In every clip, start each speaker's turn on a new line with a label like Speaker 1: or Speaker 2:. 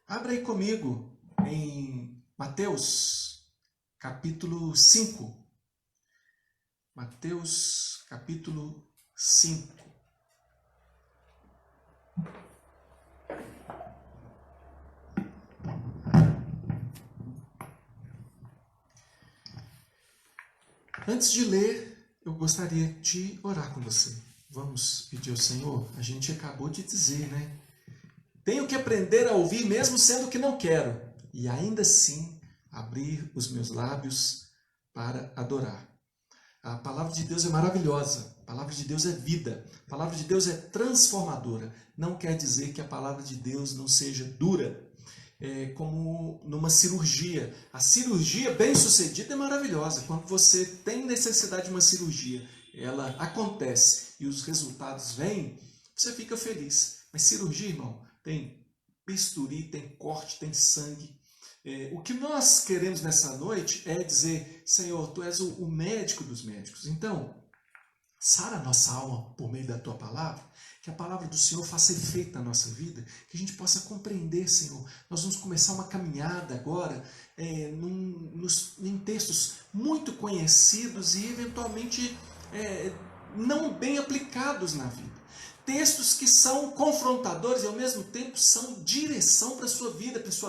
Speaker 1: Abra aí comigo em Mateus, capítulo 5. Mateus, capítulo 5. Antes de ler, eu gostaria de orar com você. Vamos pedir ao Senhor? A gente acabou de dizer, né? Tenho que aprender a ouvir mesmo sendo que não quero, e ainda assim abrir os meus lábios para adorar. A palavra de Deus é maravilhosa, a palavra de Deus é vida, a palavra de Deus é transformadora. Não quer dizer que a palavra de Deus não seja dura, como numa cirurgia. A cirurgia bem-sucedida é maravilhosa. Quando você tem necessidade de uma cirurgia, ela acontece e os resultados vêm, você fica feliz. Mas cirurgia, irmão, tem bisturi, tem corte, tem sangue. O que nós queremos nessa noite é dizer: Senhor, Tu és o médico dos médicos. Então, sara a nossa alma por meio da Tua palavra, que a palavra do Senhor faça efeito na nossa vida, que a gente possa compreender, Senhor. Nós vamos começar uma caminhada agora em textos muito conhecidos e eventualmente não bem aplicados na vida. Textos que são confrontadores e ao mesmo tempo são direção para a sua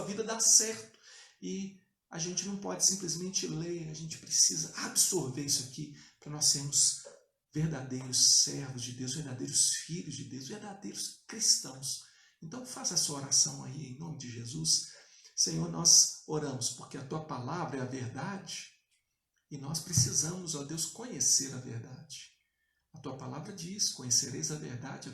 Speaker 1: vida dar certo. E a gente não pode simplesmente ler, a gente precisa absorver isso aqui para nós sermos verdadeiros servos de Deus, verdadeiros filhos de Deus, verdadeiros cristãos. Então faça a sua oração aí em nome de Jesus. Senhor, nós oramos porque a Tua palavra é a verdade e nós precisamos, ó Deus, conhecer a verdade. A Tua palavra diz: conhecereis a verdade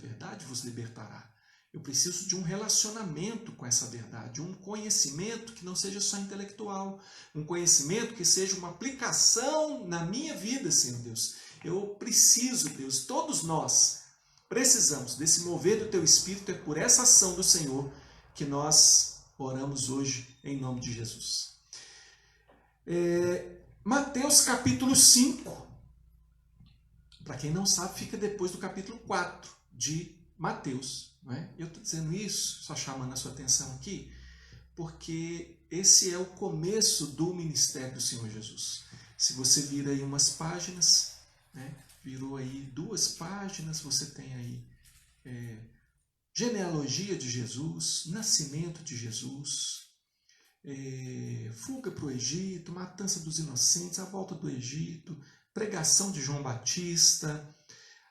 Speaker 1: vos libertará. Eu preciso de um relacionamento com essa verdade, um conhecimento que não seja só intelectual, um conhecimento que seja uma aplicação na minha vida, Senhor Deus. Eu preciso, Deus, todos nós precisamos desse mover do Teu Espírito. É por essa ação do Senhor que nós oramos hoje em nome de Jesus. Mateus capítulo 5. Para quem não sabe, fica depois do capítulo 4 de Mateus. Não é? Eu estou dizendo isso, só chamando a sua atenção aqui, porque esse é o começo do ministério do Senhor Jesus. Se você vir aí umas páginas, né, virou aí 2 páginas, você tem aí genealogia de Jesus, nascimento de Jesus, fuga para o Egito, matança dos inocentes, a volta do Egito, pregação de João Batista,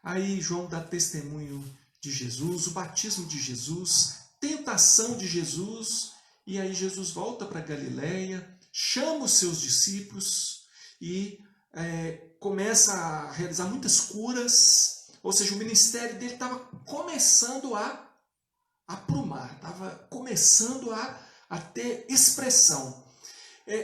Speaker 1: aí João dá testemunho de Jesus, o batismo de Jesus, tentação de Jesus, e aí Jesus volta para Galileia, chama os seus discípulos e começa a realizar muitas curas, ou seja, o ministério dele estava começando a aprumar, estava começando a ter expressão.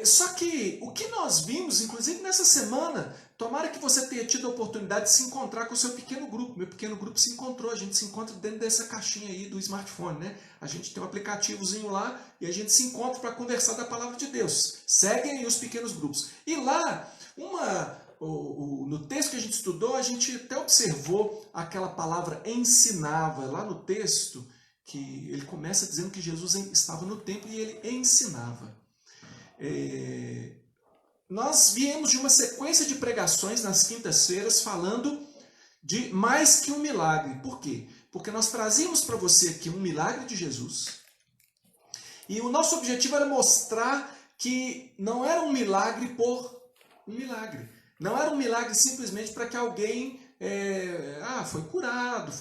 Speaker 1: Só que o que nós vimos, inclusive nessa semana, tomara que você tenha tido a oportunidade de se encontrar com o seu pequeno grupo. Meu pequeno grupo se encontrou, a gente se encontra dentro dessa caixinha aí do smartphone, né? A gente tem um aplicativozinho lá e a gente se encontra para conversar da palavra de Deus. Seguem aí os pequenos grupos. E lá, no texto que a gente estudou, a gente até observou aquela palavra ensinava. Lá no texto, que ele começa dizendo que Jesus estava no templo e ele ensinava. Nós viemos de uma sequência de pregações nas quintas-feiras falando de mais que um milagre. Por quê? Porque nós trazíamos para você aqui um milagre de Jesus e o nosso objetivo era mostrar que não era um milagre por um milagre. Não era um milagre simplesmente para que alguém foi curado,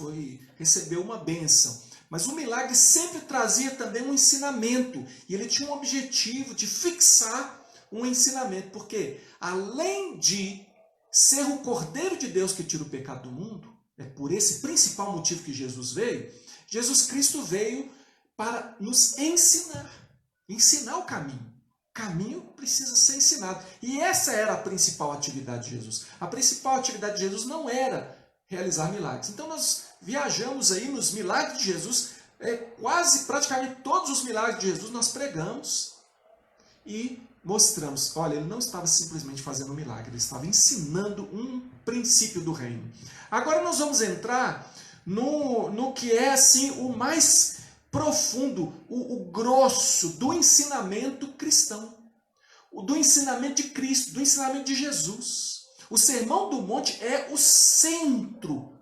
Speaker 1: recebeu uma bênção. Mas o milagre sempre trazia também um ensinamento. E ele tinha um objetivo de fixar um ensinamento. Porque além de ser o Cordeiro de Deus que tira o pecado do mundo, é por esse principal motivo que Jesus veio, Jesus Cristo veio para nos ensinar. Ensinar o caminho. O caminho precisa ser ensinado. E essa era a principal atividade de Jesus. A principal atividade de Jesus não era realizar milagres. Então nós viajamos aí nos milagres de Jesus, quase praticamente todos os milagres de Jesus nós pregamos e mostramos, olha, ele não estava simplesmente fazendo um milagre, ele estava ensinando um princípio do reino. Agora nós vamos entrar no que é assim o mais profundo, o grosso do ensinamento cristão, do ensinamento de Cristo, do ensinamento de Jesus. O Sermão do Monte é o centro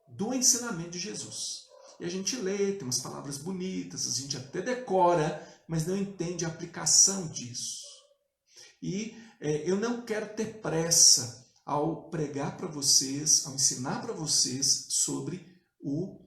Speaker 1: do ensinamento de Jesus. E a gente lê, tem umas palavras bonitas, a gente até decora, mas não entende a aplicação disso. E eu não quero ter pressa ao pregar para vocês, ao ensinar para vocês sobre o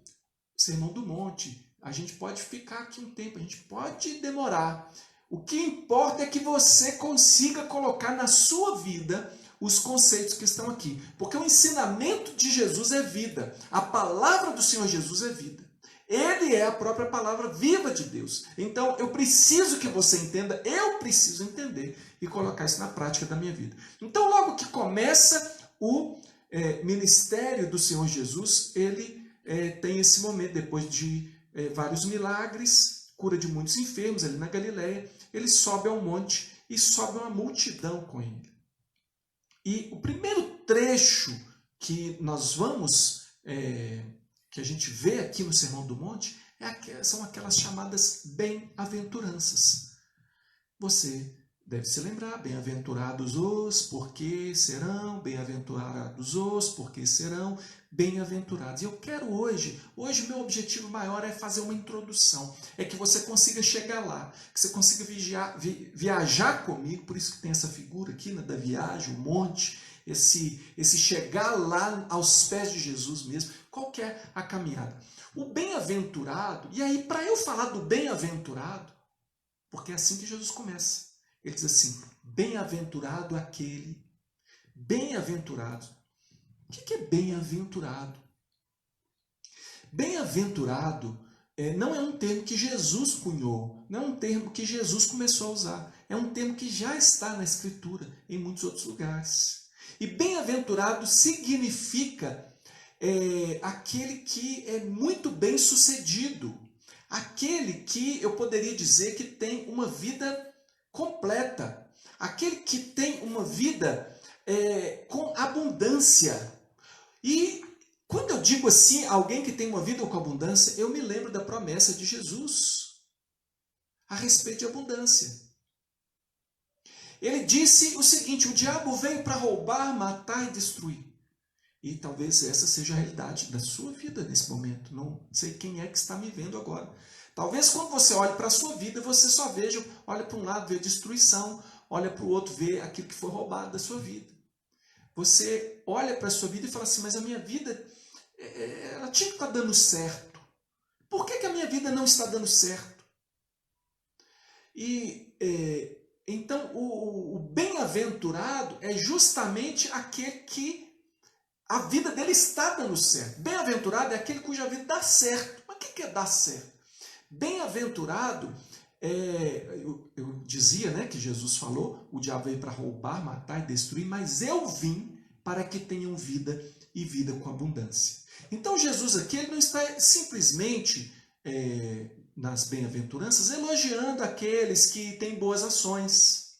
Speaker 1: Sermão do Monte. A gente pode ficar aqui um tempo, a gente pode demorar. O que importa é que você consiga colocar na sua vida os conceitos que estão aqui. Porque o ensinamento de Jesus é vida. A palavra do Senhor Jesus é vida. Ele é a própria palavra viva de Deus. Então eu preciso que você entenda, eu preciso entender e colocar isso na prática da minha vida. Então logo que começa o ministério do Senhor Jesus, ele tem esse momento, depois de vários milagres, cura de muitos enfermos ali na Galileia, ele sobe ao monte e sobe uma multidão com ele. E o primeiro trecho que nós vamos, que a gente vê aqui no Sermão do Monte, são aquelas chamadas bem-aventuranças. Você deve se lembrar, bem-aventurados os, porque serão, bem-aventurados os, porque serão, bem-aventurados. E eu quero hoje o meu objetivo maior é fazer uma introdução, é que você consiga chegar lá, que você consiga viajar comigo, por isso que tem essa figura aqui, né, da viagem, o monte, esse chegar lá aos pés de Jesus mesmo. Qual que é a caminhada? O bem-aventurado, e aí para eu falar do bem-aventurado, porque é assim que Jesus começa. Ele diz assim, bem-aventurado aquele, bem-aventurado. O que é bem-aventurado? Bem-aventurado não é um termo que Jesus cunhou, não é um termo que Jesus começou a usar, é um termo que já está na Escritura, em muitos outros lugares. E bem-aventurado significa aquele que é muito bem sucedido, aquele que eu poderia dizer que tem uma vida completa, aquele que tem uma vida com abundância. E quando eu digo assim, alguém que tem uma vida com abundância, eu me lembro da promessa de Jesus a respeito de abundância. Ele disse o seguinte, o diabo veio para roubar, matar e destruir. E talvez essa seja a realidade da sua vida nesse momento. Não sei quem é que está me vendo agora. Talvez quando você olhe para a sua vida, você só veja, olha para um lado, vê destruição, olha para o outro, vê aquilo que foi roubado da sua vida. Você olha para a sua vida e fala assim, mas a minha vida, ela tinha que estar dando certo. Por que a minha vida não está dando certo? E então o bem-aventurado é justamente aquele que a vida dele está dando certo. Bem-aventurado é aquele cuja vida dá certo. Mas o que é dar certo? Bem-aventurado, eu dizia, né, que Jesus falou, o diabo veio para roubar, matar e destruir, mas eu vim para que tenham vida e vida com abundância. Então Jesus aqui ele não está simplesmente nas bem-aventuranças elogiando aqueles que têm boas ações,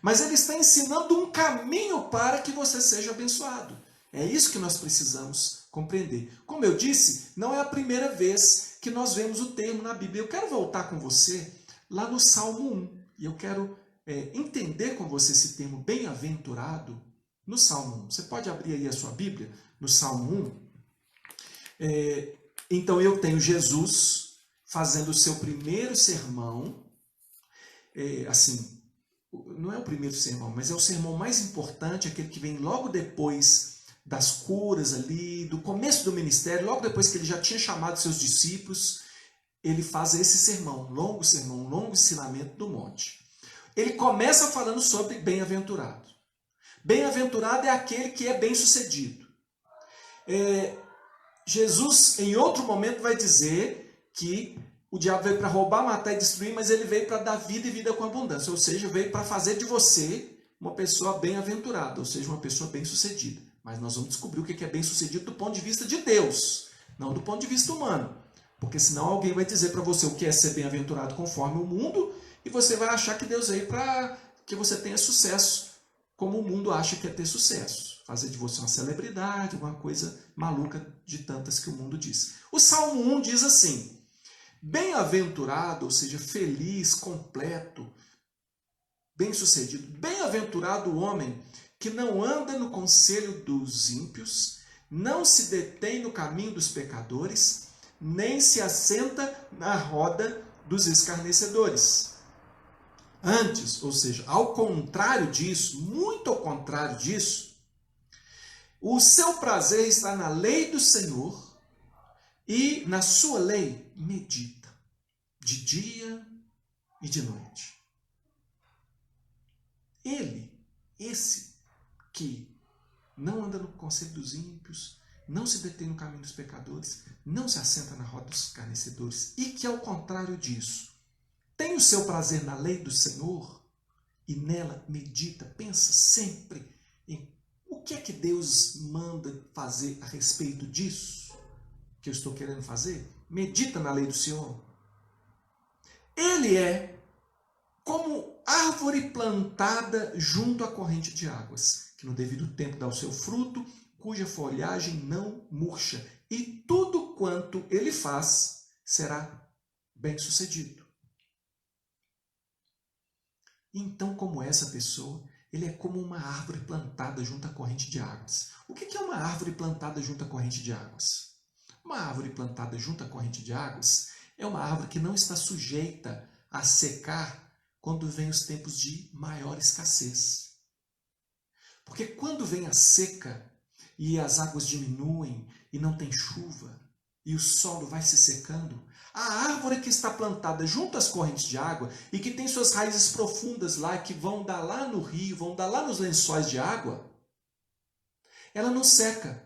Speaker 1: mas ele está ensinando um caminho para que você seja abençoado. É isso que nós precisamos compreender. Como eu disse, não é a primeira vez que nós vemos o termo na Bíblia. Eu quero voltar com você lá no Salmo 1. E eu quero entender com você esse termo bem-aventurado no Salmo 1. Você pode abrir aí a sua Bíblia no Salmo 1. Então eu tenho Jesus fazendo o seu primeiro sermão. Assim, não é o primeiro sermão, mas é o sermão mais importante, aquele que vem logo depois das curas ali, do começo do ministério, logo depois que ele já tinha chamado seus discípulos, ele faz esse sermão, um longo ensinamento do monte. Ele começa falando sobre bem-aventurado. Bem-aventurado é aquele que é bem-sucedido. Jesus, em outro momento, vai dizer que o diabo veio para roubar, matar e destruir, mas ele veio para dar vida e vida com abundância, ou seja, veio para fazer de você uma pessoa bem-aventurada, ou seja, uma pessoa bem-sucedida. Mas nós vamos descobrir o que é bem-sucedido do ponto de vista de Deus, não do ponto de vista humano. Porque senão alguém vai dizer para você o que é ser bem-aventurado conforme o mundo, e você vai achar que Deus veio para que você tenha sucesso, como o mundo acha que é ter sucesso. Fazer de você uma celebridade, uma coisa maluca de tantas que o mundo diz. O Salmo 1 diz assim, Bem-aventurado, ou seja, feliz, completo, bem-sucedido. Bem-aventurado o homem que não anda no conselho dos ímpios, não se detém no caminho dos pecadores, nem se assenta na roda dos escarnecedores. Antes, ou seja, ao contrário disso, muito ao contrário disso, o seu prazer está na lei do Senhor e na sua lei medita, de dia e de noite. Esse que não anda no conselho dos ímpios, não se detém no caminho dos pecadores, não se assenta na roda dos escarnecedores, e que, ao contrário disso, tem o seu prazer na lei do Senhor e nela medita, pensa sempre em o que é que Deus manda fazer a respeito disso que eu estou querendo fazer. Medita na lei do Senhor. Ele é como árvore plantada junto à corrente de águas, que no devido tempo dá o seu fruto, cuja folhagem não murcha, e tudo quanto ele faz será bem-sucedido. Então, como essa pessoa, ele é como uma árvore plantada junto à corrente de águas. O que é uma árvore plantada junto à corrente de águas? Uma árvore plantada junto à corrente de águas é uma árvore que não está sujeita a secar quando vem os tempos de maior escassez. Porque quando vem a seca e as águas diminuem e não tem chuva e o solo vai se secando, a árvore que está plantada junto às correntes de água e que tem suas raízes profundas lá, que vão dar lá no rio, vão dar lá nos lençóis de água, ela não seca.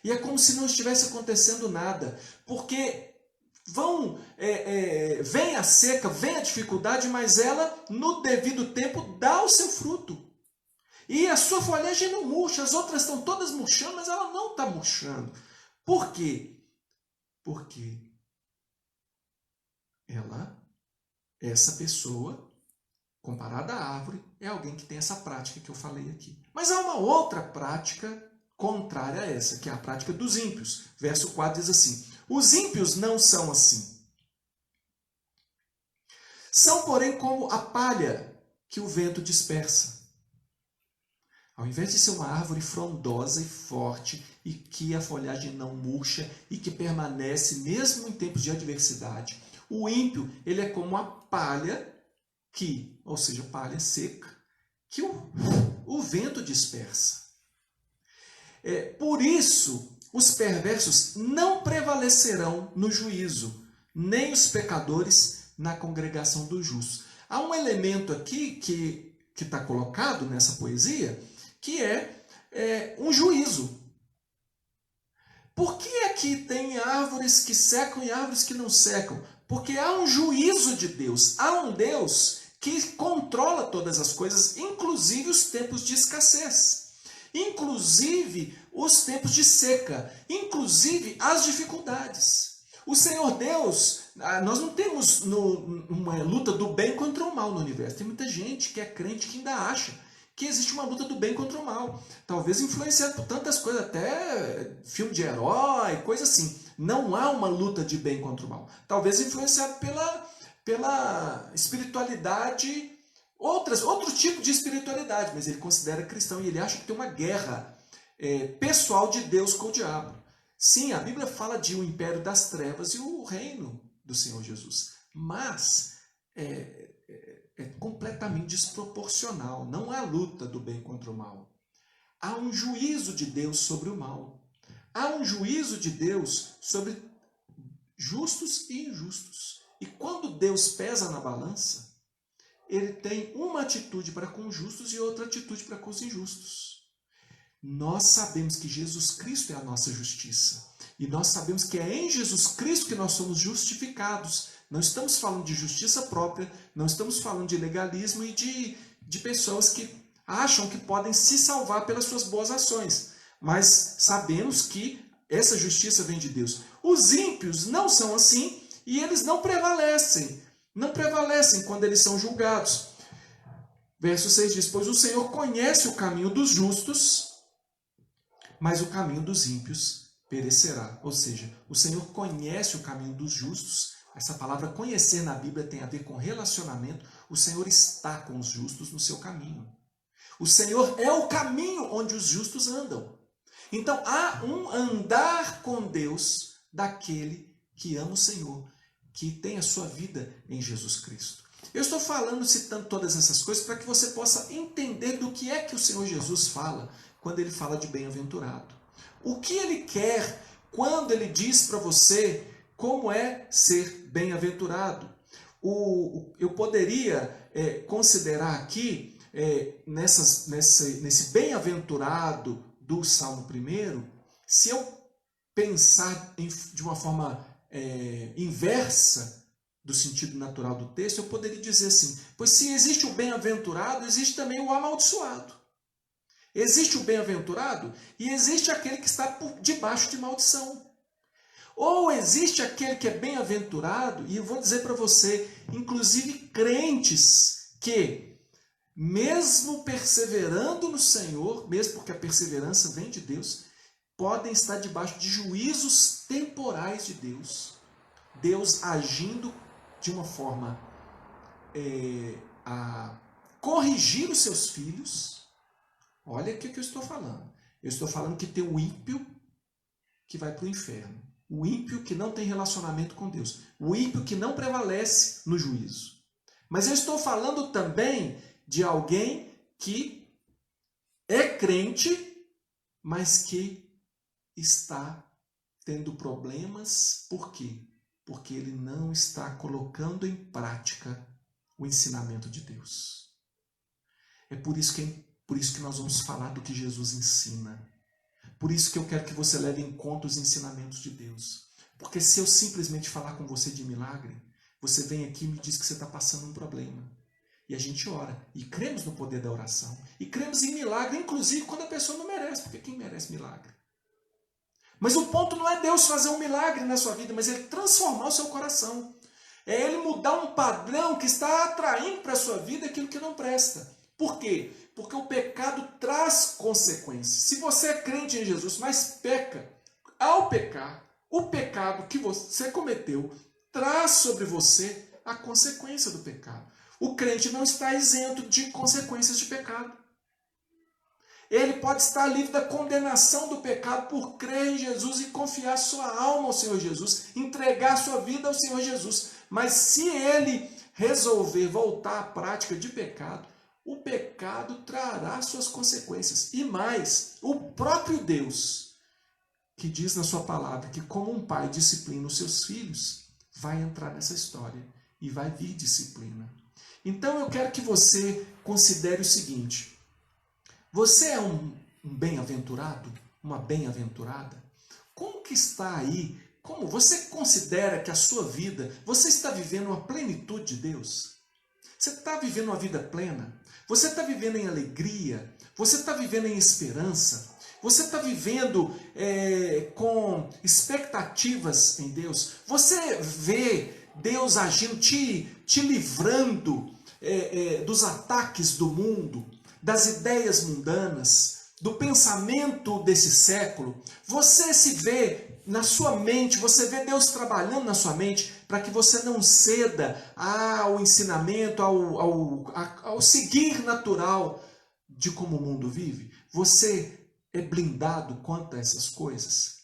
Speaker 1: E é como se não estivesse acontecendo nada, porque vem a seca, vem a dificuldade, mas ela, no devido tempo, dá o seu fruto. E a sua folhagem não murcha, as outras estão todas murchando, mas ela não está murchando. Por quê? Porque essa pessoa, comparada à árvore, é alguém que tem essa prática que eu falei aqui. Mas há uma outra prática contrária a essa, que é a prática dos ímpios. Verso 4 diz assim: os ímpios não são assim. São, porém, como a palha que o vento dispersa. Ao invés de ser uma árvore frondosa e forte, e que a folhagem não murcha, e que permanece mesmo em tempos de adversidade, o ímpio, ele é como a palha ou seja, palha seca, que o vento dispersa. Por isso, os perversos não prevalecerão no juízo, nem os pecadores na congregação dos justos. Há um elemento aqui que está colocado nessa poesia, que é um juízo. Por que aqui tem árvores que secam e árvores que não secam? Porque há um juízo de Deus. Há um Deus que controla todas as coisas, inclusive os tempos de escassez, inclusive os tempos de seca, inclusive as dificuldades. O Senhor Deus, nós não temos uma luta do bem contra o mal no universo. Tem muita gente que é crente que ainda acha que existe uma luta do bem contra o mal. Talvez influenciado por tantas coisas, até filme de herói, coisa assim. Não há uma luta de bem contra o mal. Talvez influenciado pela espiritualidade, outro tipo de espiritualidade, mas ele considera cristão e ele acha que tem uma guerra pessoal de Deus com o diabo. Sim, a Bíblia fala de um império das trevas e o reino do Senhor Jesus, mas é completamente desproporcional. Não há luta do bem contra o mal. Há um juízo de Deus sobre o mal. Há um juízo de Deus sobre justos e injustos. E quando Deus pesa na balança, ele tem uma atitude para com os justos e outra atitude para com os injustos. Nós sabemos que Jesus Cristo é a nossa justiça. E nós sabemos que é em Jesus Cristo que nós somos justificados. Não estamos falando de justiça própria, não estamos falando de legalismo e de pessoas que acham que podem se salvar pelas suas boas ações. Mas sabemos que essa justiça vem de Deus. Os ímpios não são assim e eles não prevalecem. Não prevalecem quando eles são julgados. Verso 6 diz: pois o Senhor conhece o caminho dos justos, mas o caminho dos ímpios perecerá. Ou seja, o Senhor conhece o caminho dos justos, Essa palavra conhecer na Bíblia tem a ver com relacionamento. O Senhor está com os justos no seu caminho. O Senhor é o caminho onde os justos andam. Então há um andar com Deus daquele que ama o Senhor, que tem a sua vida em Jesus Cristo. Eu estou falando, citando todas essas coisas, para que você possa entender do que é que o Senhor Jesus fala quando ele fala de bem-aventurado. O que ele quer quando ele diz para você como é ser bem-aventurado. Eu poderia considerar aqui, nesse bem-aventurado do Salmo 1, se eu pensar de uma forma inversa do sentido natural do texto, eu poderia dizer assim, pois se existe o bem-aventurado, existe também o amaldiçoado. Existe o bem-aventurado e existe aquele que está por debaixo de maldição. Ou existe aquele que é bem-aventurado, e eu vou dizer para você, inclusive crentes que, mesmo perseverando no Senhor, mesmo porque a perseverança vem de Deus, podem estar debaixo de juízos temporais de Deus. Deus agindo de uma forma a corrigir os seus filhos. Olha o que eu estou falando. Eu estou falando que tem o ímpio que vai para o inferno. O ímpio que não tem relacionamento com Deus. O ímpio que não prevalece no juízo. Mas eu estou falando também de alguém que é crente, mas que está tendo problemas. Por quê? Porque ele não está colocando em prática o ensinamento de Deus. É por isso que nós vamos falar do que Jesus ensina. Por isso que eu quero que você leve em conta os ensinamentos de Deus. Porque se eu simplesmente falar com você de milagre, você vem aqui e me diz que você está passando um problema. E a gente ora. E cremos no poder da oração. E cremos em milagre, inclusive quando a pessoa não merece. Porque quem merece milagre? Mas o ponto não é Deus fazer um milagre na sua vida, mas Ele transformar o seu coração. É Ele mudar um padrão que está atraindo para a sua vida aquilo que não presta. Por quê? Porque o pecado traz consequências. Se você é crente em Jesus, mas peca, ao pecar, o pecado que você cometeu traz sobre você a consequência do pecado. O crente não está isento de consequências de pecado. Ele pode estar livre da condenação do pecado por crer em Jesus e confiar sua alma ao Senhor Jesus, entregar sua vida ao Senhor Jesus. Mas se ele resolver voltar à prática de pecado, o pecado trará suas consequências. E mais, o próprio Deus, que diz na sua palavra que como um pai disciplina os seus filhos, vai entrar nessa história e vai vir disciplina. Então eu quero que você considere o seguinte: você é um bem-aventurado? Uma bem-aventurada? Como que está aí? Como você considera que a sua vida, você está vivendo uma plenitude de Deus? Você está vivendo uma vida plena? Você está vivendo em alegria? Você está vivendo em esperança? Você está vivendo com expectativas em Deus? Você vê Deus agindo, te livrando dos ataques do mundo, das ideias mundanas, do pensamento desse século? Você se vê na sua mente, você vê Deus trabalhando na sua mente para que você não ceda ao ensinamento, ao seguir natural de como o mundo vive? Você é blindado quanto a essas coisas?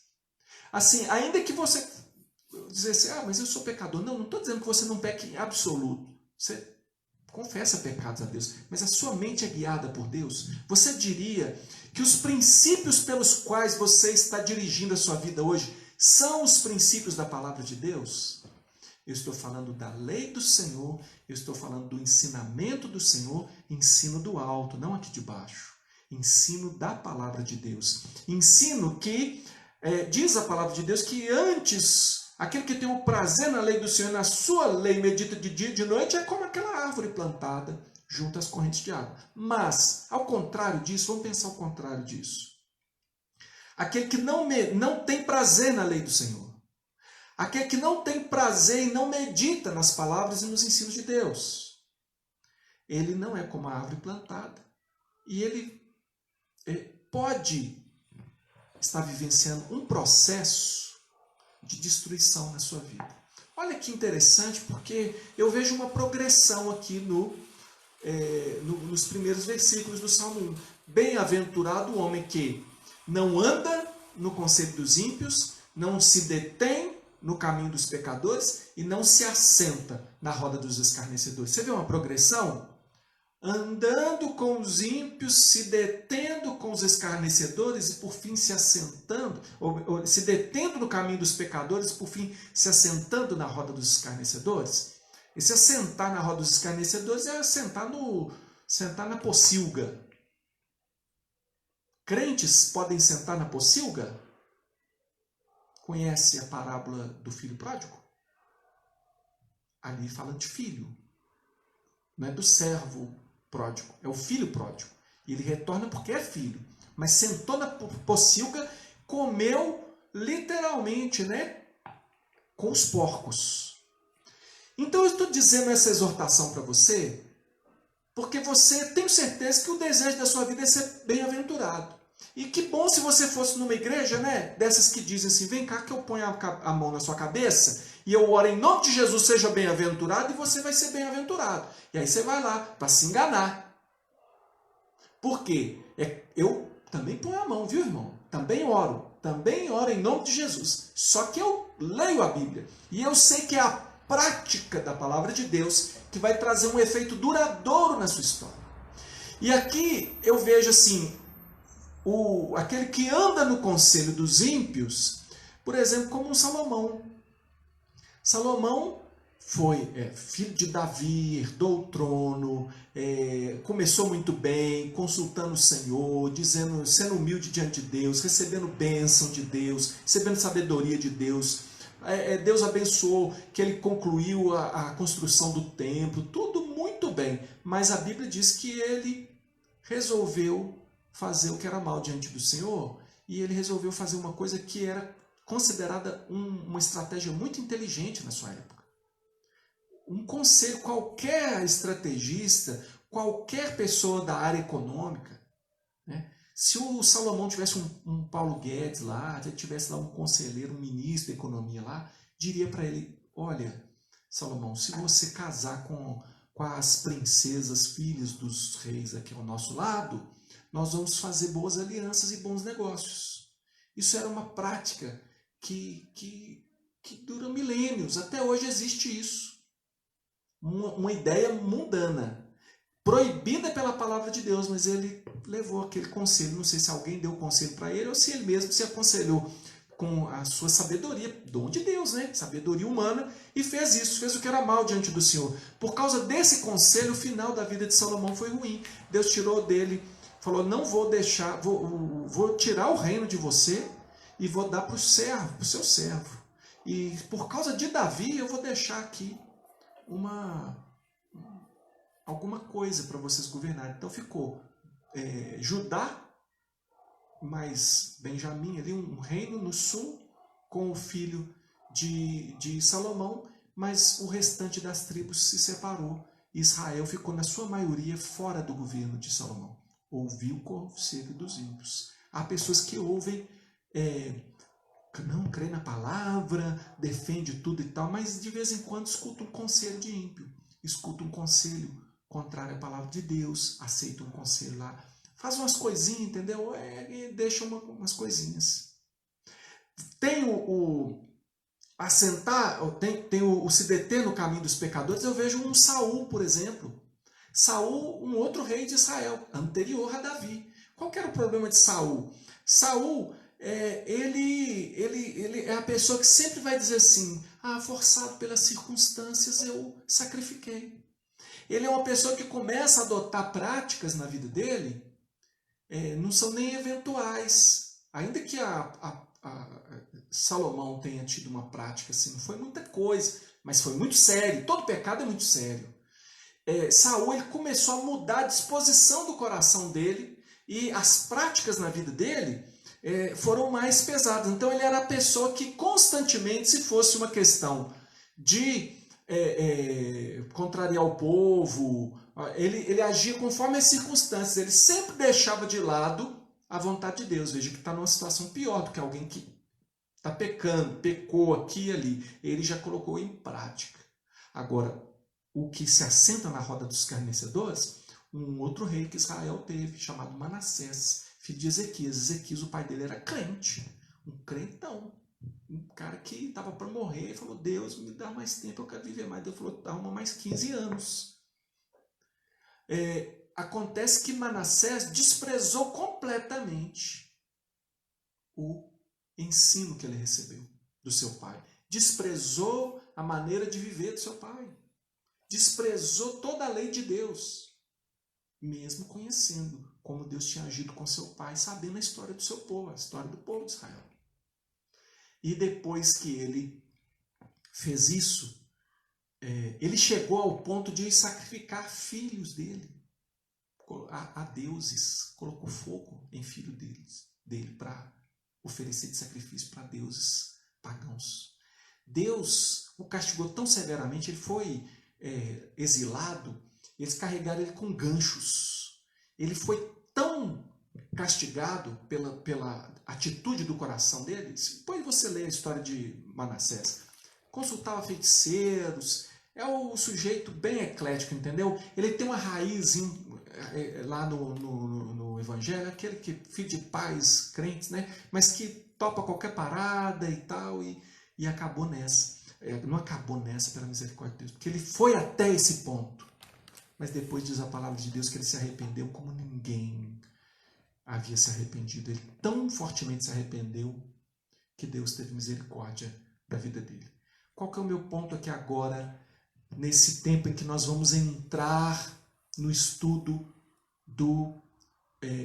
Speaker 1: Assim, ainda que você dizer assim, mas eu sou pecador. Não estou dizendo que você não peque em absoluto. Você confessa pecados a Deus, mas a sua mente é guiada por Deus. Você diria que os princípios pelos quais você está dirigindo a sua vida hoje são os princípios da palavra de Deus? Eu estou falando da lei do Senhor, eu estou falando do ensinamento do Senhor, ensino do alto, não aqui de baixo. Ensino da palavra de Deus. Ensino que, diz a palavra de Deus, que antes, aquele que tem o prazer na lei do Senhor, na sua lei, medita de dia e de noite, é como aquela árvore plantada junto às correntes de água. Mas, ao contrário disso, vamos pensar ao contrário disso. Aquele que não tem prazer na lei do Senhor. Aquele que não tem prazer e não medita nas palavras e nos ensinos de Deus. Ele não é como a árvore plantada. E ele pode estar vivenciando um processo de destruição na sua vida. Olha que interessante, porque eu vejo uma progressão aqui nos primeiros versículos do Salmo 1. Bem-aventurado o homem que não anda no conselho dos ímpios, não se detém no caminho dos pecadores e não se assenta na roda dos escarnecedores. Você vê uma progressão? Andando com os ímpios, se detendo com os escarnecedores e por fim se assentando, ou se detendo no caminho dos pecadores e por fim se assentando na roda dos escarnecedores. Esse assentar na roda dos escarnecedores é sentar na pocilga. Crentes podem sentar na pocilga? Conhece a parábola do filho pródigo? Ali fala de filho. Não é do servo pródigo, é o filho pródigo. E ele retorna porque é filho. Mas sentou na pocilga, comeu literalmente, né? Com os porcos. Então eu estou dizendo essa exortação para você, porque você tem certeza que o desejo da sua vida é ser bem-aventurado. E que bom se você fosse numa igreja, né? Dessas que dizem assim, vem cá que eu ponho a mão na sua cabeça e eu oro em nome de Jesus, seja bem-aventurado, e você vai ser bem-aventurado. E aí você vai lá para se enganar. Por quê? Eu também ponho a mão, viu, irmão? Também oro em nome de Jesus. Só que eu leio a Bíblia e eu sei que é a prática da palavra de Deus que vai trazer um efeito duradouro na sua história. E aqui eu vejo assim, aquele que anda no conselho dos ímpios, por exemplo, como um Salomão. Salomão foi filho de Davi, herdou o trono, começou muito bem, consultando o Senhor, sendo humilde diante de Deus, recebendo bênção de Deus, recebendo sabedoria de Deus. Deus abençoou que ele concluiu a construção do templo, tudo muito bem. Mas a Bíblia diz que ele resolveu fazer o que era mal diante do Senhor, e ele resolveu fazer uma coisa que era considerada uma estratégia muito inteligente na sua época. Um conselho, qualquer estrategista, qualquer pessoa da área econômica, né? Se o Salomão tivesse um Paulo Guedes lá, se ele tivesse lá um conselheiro, um ministro da economia lá, diria para ele, olha, Salomão, se você casar com as princesas, filhas dos reis aqui ao nosso lado, nós vamos fazer boas alianças e bons negócios. Isso era uma prática que dura milênios. Até hoje existe isso. Uma ideia mundana, proibida pela palavra de Deus, mas ele levou aquele conselho. Não sei se alguém deu conselho para ele ou se ele mesmo se aconselhou com a sua sabedoria, dom de Deus, né? Sabedoria humana, e fez isso, fez o que era mal diante do Senhor. Por causa desse conselho, o final da vida de Salomão foi ruim. Deus tirou dele, falou, não vou deixar, vou tirar o reino de você e vou dar para o seu servo. E por causa de Davi, eu vou deixar aqui alguma coisa para vocês governarem. Então ficou Judá, mais Benjamim, ali um reino no sul, com o filho de Salomão, mas o restante das tribos se separou. Israel ficou, na sua maioria, fora do governo de Salomão. Ouviu o conselho dos ímpios. Há pessoas que ouvem, não crê na palavra, defende tudo e tal, mas de vez em quando escuta um conselho de ímpio, escuta um conselho contrário à palavra de Deus, aceita um conselho lá, faz umas coisinhas, entendeu? E deixa umas coisinhas. Tem o se deter no caminho dos pecadores. Eu vejo um Saul, por exemplo. Saul, um outro rei de Israel, anterior a Davi. Qual que era o problema de Saul? Saul, ele é a pessoa que sempre vai dizer assim, forçado pelas circunstâncias, eu sacrifiquei. Ele é uma pessoa que começa a adotar práticas na vida dele, não são nem eventuais. Ainda que Salomão tenha tido uma prática assim, não foi muita coisa, mas foi muito sério. Todo pecado é muito sério. Saul, ele começou a mudar a disposição do coração dele, e as práticas na vida dele foram mais pesadas. Então ele era a pessoa que constantemente, se fosse uma questão de contrariar o povo, ele agia conforme as circunstâncias, ele sempre deixava de lado a vontade de Deus. Veja que está numa situação pior do que alguém que está pecando, pecou aqui e ali. Ele já colocou em prática. Agora, o que se assenta na roda dos escarnecedores, um outro rei que Israel teve, chamado Manassés, filho de Ezequias. Ezequias, o pai dele era crente, um crentão. Um cara que estava para morrer e falou: Deus, me dá mais tempo, eu quero viver mais. Deus falou: arruma mais 15 anos. Acontece que Manassés desprezou completamente o ensino que ele recebeu do seu pai. Desprezou a maneira de viver do seu pai. Desprezou toda a lei de Deus, mesmo conhecendo como Deus tinha agido com seu pai, sabendo a história do seu povo, a história do povo de Israel. E depois que ele fez isso, ele chegou ao ponto de sacrificar filhos dele a deuses, colocou fogo em filho dele para oferecer de sacrifício para deuses pagãos. Deus o castigou tão severamente, ele foi exilado, eles carregaram ele com ganchos. Ele foi tão castigado pela atitude do coração dele. Depois você lê a história de Manassés. Consultava feiticeiros, é o sujeito bem eclético, entendeu? Ele tem uma raiz lá no Evangelho, aquele que filho de pais crentes, né? Mas que topa qualquer parada e tal, e acabou nessa. Não acabou nessa, pela misericórdia de Deus, porque ele foi até esse ponto. Mas depois diz a palavra de Deus que ele se arrependeu como ninguém havia se arrependido. Ele tão fortemente se arrependeu que Deus teve misericórdia da vida dele. Qual que é o meu ponto aqui agora, nesse tempo em que nós vamos entrar no estudo do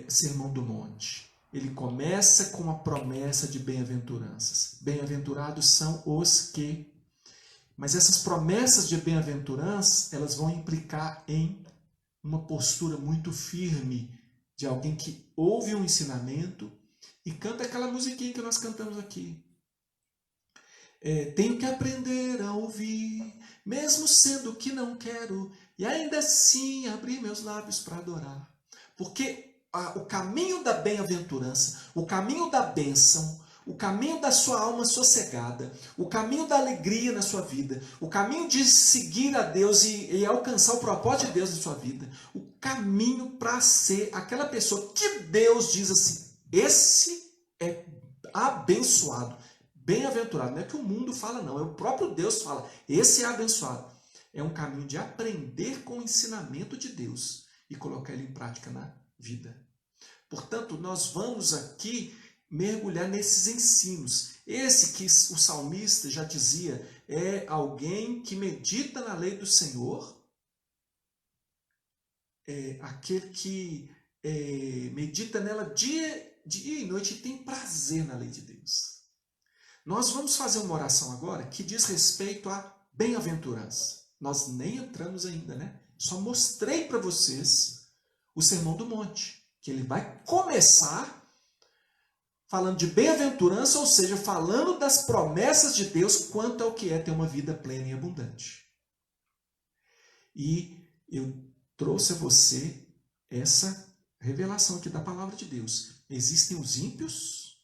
Speaker 1: Sermão do Monte? Ele começa com a promessa de bem-aventuranças. Bem-aventurados são os que... Mas essas promessas de bem-aventurança, elas vão implicar em uma postura muito firme de alguém que ouve um ensinamento e canta aquela musiquinha que nós cantamos aqui. Tenho que aprender a ouvir, mesmo sendo que não quero, e ainda assim abrir meus lábios para adorar. Porque o caminho da bem-aventurança, o caminho da bênção, o caminho da sua alma sossegada, o caminho da alegria na sua vida, o caminho de seguir a Deus e alcançar o propósito de Deus na sua vida, o caminho para ser aquela pessoa que Deus diz assim, esse é abençoado, bem-aventurado. Não é que o mundo fala não, é o próprio Deus fala, esse é abençoado. É um caminho de aprender com o ensinamento de Deus e colocar ele em prática na vida. Portanto, nós vamos aqui mergulhar nesses ensinos. Esse que o salmista já dizia, é alguém que medita na lei do Senhor, aquele que medita nela dia e noite e tem prazer na lei de Deus. Nós vamos fazer uma oração agora que diz respeito à bem-aventurança. Nós nem entramos ainda, né? Só mostrei para vocês o Sermão do Monte, que ele vai começar falando de bem-aventurança, ou seja, falando das promessas de Deus quanto ao que é ter uma vida plena e abundante. E eu trouxe a você essa revelação aqui da palavra de Deus. Existem os ímpios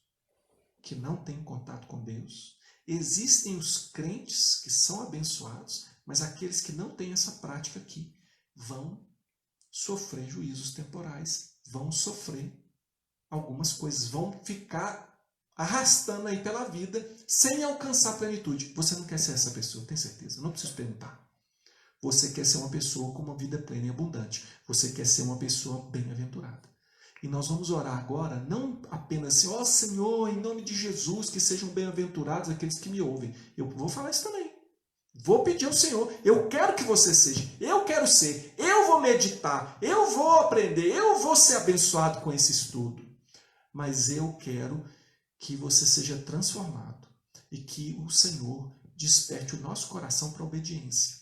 Speaker 1: que não têm contato com Deus. Existem os crentes que são abençoados, mas aqueles que não têm essa prática aqui vão sofrer juízos temporais, vão sofrer algumas coisas, vão ficar arrastando aí pela vida sem alcançar a plenitude. Você não quer ser essa pessoa, tem certeza? Não preciso perguntar. Você quer ser uma pessoa com uma vida plena e abundante. Você quer ser uma pessoa bem-aventurada. E nós vamos orar agora, não apenas assim, ó Senhor, em nome de Jesus, que sejam bem-aventurados aqueles que me ouvem. Eu vou falar isso também. Vou pedir ao Senhor, eu quero que você seja, eu quero ser, eu vou meditar, eu vou aprender, eu vou ser abençoado com esse estudo. Mas eu quero que você seja transformado e que o Senhor desperte o nosso coração para a obediência.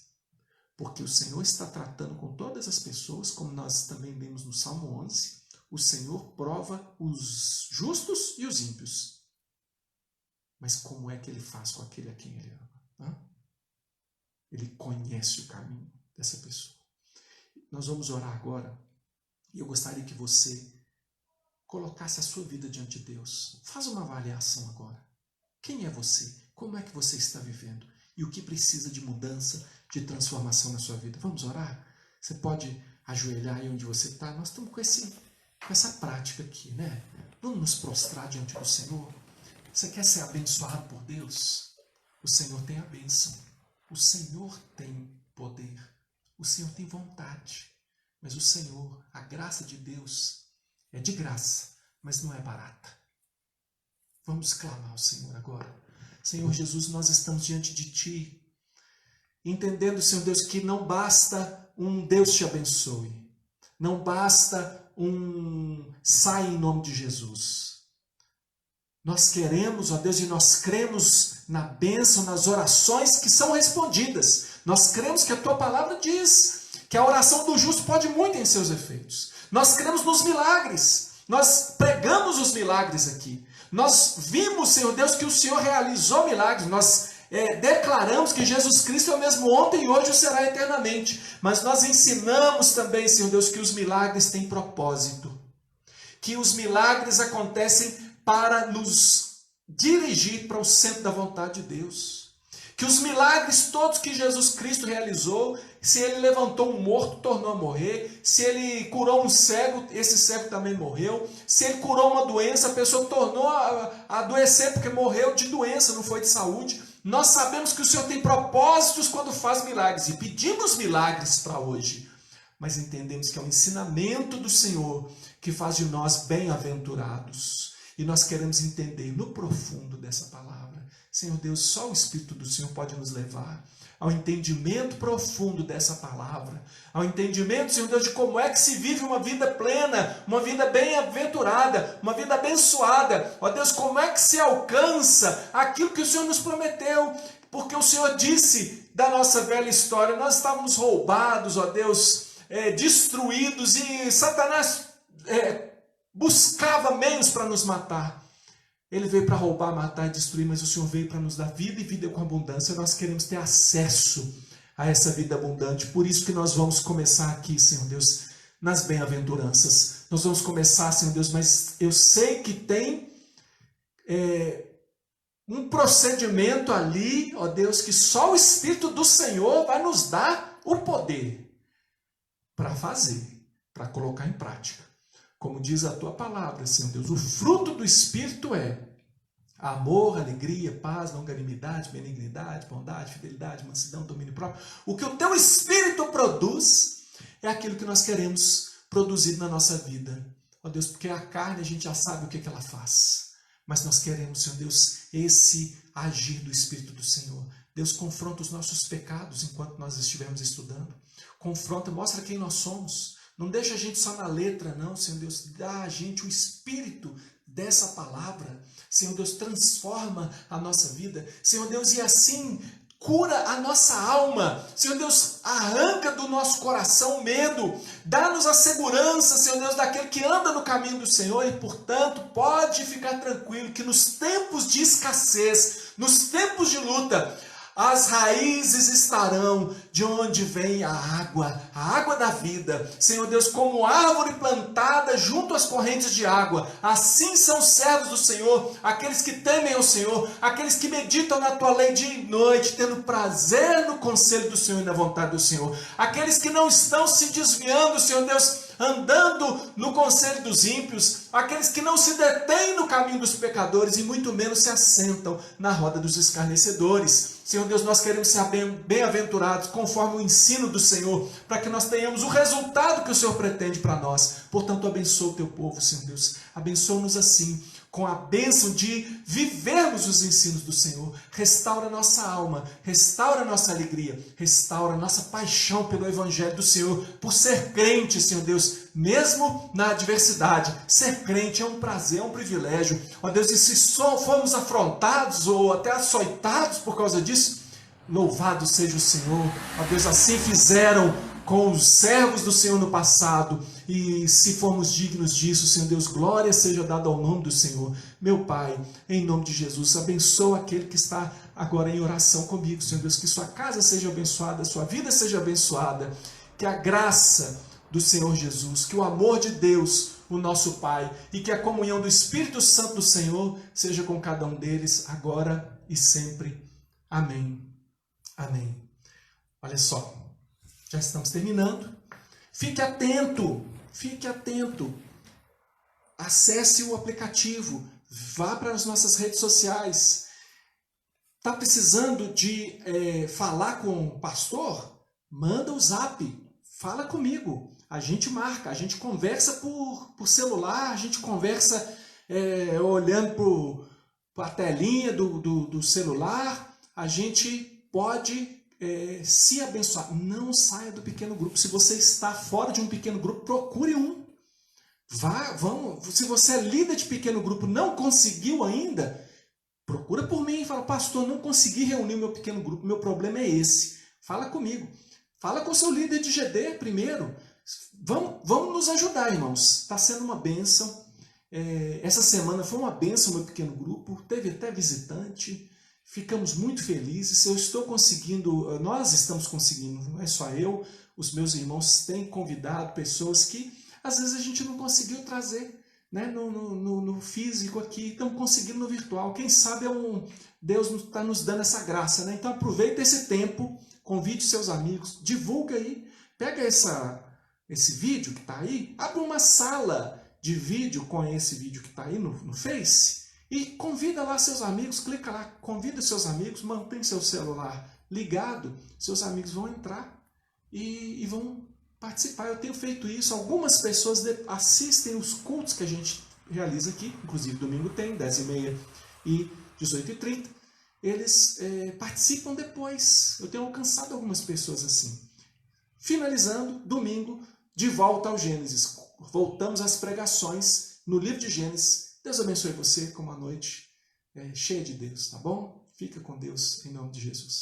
Speaker 1: Porque o Senhor está tratando com todas as pessoas, como nós também lemos no Salmo 11, o Senhor prova os justos e os ímpios. Mas como é que ele faz com aquele a quem ele ama? Ele conhece o caminho dessa pessoa. Nós vamos orar agora e eu gostaria que você colocasse a sua vida diante de Deus. Faz uma avaliação agora. Quem é você? Como é que você está vivendo? E o que precisa de mudança, de transformação na sua vida? Vamos orar? Você pode ajoelhar aí onde você está? Nós estamos com essa prática aqui, né? Vamos nos prostrar diante do Senhor? Você quer ser abençoado por Deus? O Senhor tem a bênção. O Senhor tem poder. O Senhor tem vontade. Mas o Senhor, a graça de Deus, é de graça, mas não é barata. Vamos clamar ao Senhor agora. Senhor Jesus, nós estamos diante de Ti, entendendo, Senhor Deus, que não basta um Deus te abençoe. Não basta um sai em nome de Jesus. Nós queremos, ó Deus, e nós cremos na bênção, nas orações que são respondidas. Nós cremos que a Tua palavra diz que a oração do justo pode muito em seus efeitos. Nós cremos nos milagres. Nós pregamos os milagres aqui. Nós vimos, Senhor Deus, que o Senhor realizou milagres. Nós declaramos que Jesus Cristo é o mesmo ontem e hoje o será eternamente. Mas nós ensinamos também, Senhor Deus, que os milagres têm propósito. Que os milagres acontecem para nos dirigir para o centro da vontade de Deus. Que os milagres todos que Jesus Cristo realizou, se Ele levantou um morto, tornou a morrer, se Ele curou um cego, esse cego também morreu, se Ele curou uma doença, a pessoa tornou a adoecer porque morreu de doença, não foi de saúde. Nós sabemos que o Senhor tem propósitos quando faz milagres e pedimos milagres para hoje, mas entendemos que é o ensinamento do Senhor que faz de nós bem-aventurados. E nós queremos entender no profundo dessa palavra. Senhor Deus, só o Espírito do Senhor pode nos levar ao entendimento profundo dessa palavra, ao entendimento, Senhor Deus, de como é que se vive uma vida plena, uma vida bem-aventurada, uma vida abençoada. Ó Deus, como é que se alcança aquilo que o Senhor nos prometeu, porque o Senhor disse da nossa velha história, nós estávamos roubados, ó Deus, destruídos, e Satanás buscava meios para nos matar. Ele veio para roubar, matar e destruir, mas o Senhor veio para nos dar vida e vida com abundância. Nós queremos ter acesso a essa vida abundante. Por isso que nós vamos começar aqui, Senhor Deus, nas bem-aventuranças. Nós vamos começar, Senhor Deus, mas eu sei que tem um procedimento ali, ó Deus, que só o Espírito do Senhor vai nos dar o poder para fazer, para colocar em prática. Como diz a Tua palavra, Senhor Deus, o fruto do Espírito é amor, alegria, paz, longanimidade, benignidade, bondade, fidelidade, mansidão, domínio próprio. O que o Teu Espírito produz é aquilo que nós queremos produzir na nossa vida. Ó Deus, porque a carne a gente já sabe o que ela faz. Mas nós queremos, Senhor Deus, esse agir do Espírito do Senhor. Deus, confronta os nossos pecados enquanto nós estivermos estudando. Confronta, mostra quem nós somos. Não deixa a gente só na letra, não, Senhor Deus. Dá a gente o espírito dessa palavra. Senhor Deus, transforma a nossa vida. Senhor Deus, e assim cura a nossa alma. Senhor Deus, arranca do nosso coração o medo. Dá-nos a segurança, Senhor Deus, daquele que anda no caminho do Senhor. E, portanto, pode ficar tranquilo que nos tempos de escassez, nos tempos de luta, as raízes estarão de onde vem a água da vida. Senhor Deus, como árvore plantada junto às correntes de água, assim são os servos do Senhor, aqueles que temem ao Senhor, aqueles que meditam na Tua lei dia e noite, tendo prazer no conselho do Senhor e na vontade do Senhor, aqueles que não estão se desviando, Senhor Deus, andando no conselho dos ímpios, aqueles que não se detêm no caminho dos pecadores e muito menos se assentam na roda dos escarnecedores. Senhor Deus, nós queremos ser bem-aventurados conforme o ensino do Senhor, para que nós tenhamos o resultado que o Senhor pretende para nós. Portanto, abençoa o Teu povo, Senhor Deus. Abençoa-nos assim, com a bênção de vivermos os ensinos do Senhor. Restaura nossa alma, restaura nossa alegria, restaura nossa paixão pelo Evangelho do Senhor, por ser crente, Senhor Deus, mesmo na adversidade. Ser crente é um prazer, é um privilégio. Ó Deus, e se só formos afrontados ou até açoitados por causa disso, louvado seja o Senhor. Ó Deus, assim fizeram com os servos do Senhor no passado, e se formos dignos disso, Senhor Deus, glória seja dada ao nome do Senhor. Meu Pai, em nome de Jesus, abençoa aquele que está agora em oração comigo, Senhor Deus, que sua casa seja abençoada, sua vida seja abençoada, que a graça do Senhor Jesus, que o amor de Deus, o nosso Pai, e que a comunhão do Espírito Santo do Senhor seja com cada um deles, agora e sempre. Amém. Amém. Olha só, já estamos terminando. Fique atento, fique atento. Acesse o aplicativo, vá para as nossas redes sociais. Está precisando de falar com o pastor? Manda o zap, fala comigo. A gente marca, a gente conversa por celular, a gente conversa olhando para a telinha do celular. A gente pode se abençoar. Não saia do pequeno grupo. Se você está fora de um pequeno grupo, procure um. Se você é líder de pequeno grupo, não conseguiu ainda, procura por mim e fala, pastor, não consegui reunir o meu pequeno grupo, meu problema é esse. Fala comigo. Fala com o seu líder de GD primeiro. Vamos nos ajudar, irmãos. Está sendo uma bênção. Essa semana foi uma bênção o meu pequeno grupo. Teve até visitante. Ficamos muito felizes. Eu estou conseguindo, nós estamos conseguindo, não é só eu, os meus irmãos têm convidado pessoas que às vezes a gente não conseguiu trazer, né, no físico aqui, estamos conseguindo no virtual. Quem sabe Deus está nos dando essa graça, né? Então aproveita esse tempo, convide seus amigos, divulga aí, pega esse vídeo que está aí, abre uma sala de vídeo com esse vídeo que está aí no Face e convida lá seus amigos, clica lá, convida seus amigos, mantém seu celular ligado, seus amigos vão entrar e vão participar. Eu tenho feito isso, algumas pessoas assistem os cultos que a gente realiza aqui, inclusive domingo tem, 10h30 e 18h30, eles participam depois. Eu tenho alcançado algumas pessoas assim. Finalizando, domingo, de volta ao Gênesis. Voltamos às pregações no livro de Gênesis. Deus abençoe você com uma noite cheia de Deus, tá bom? Fica com Deus em nome de Jesus.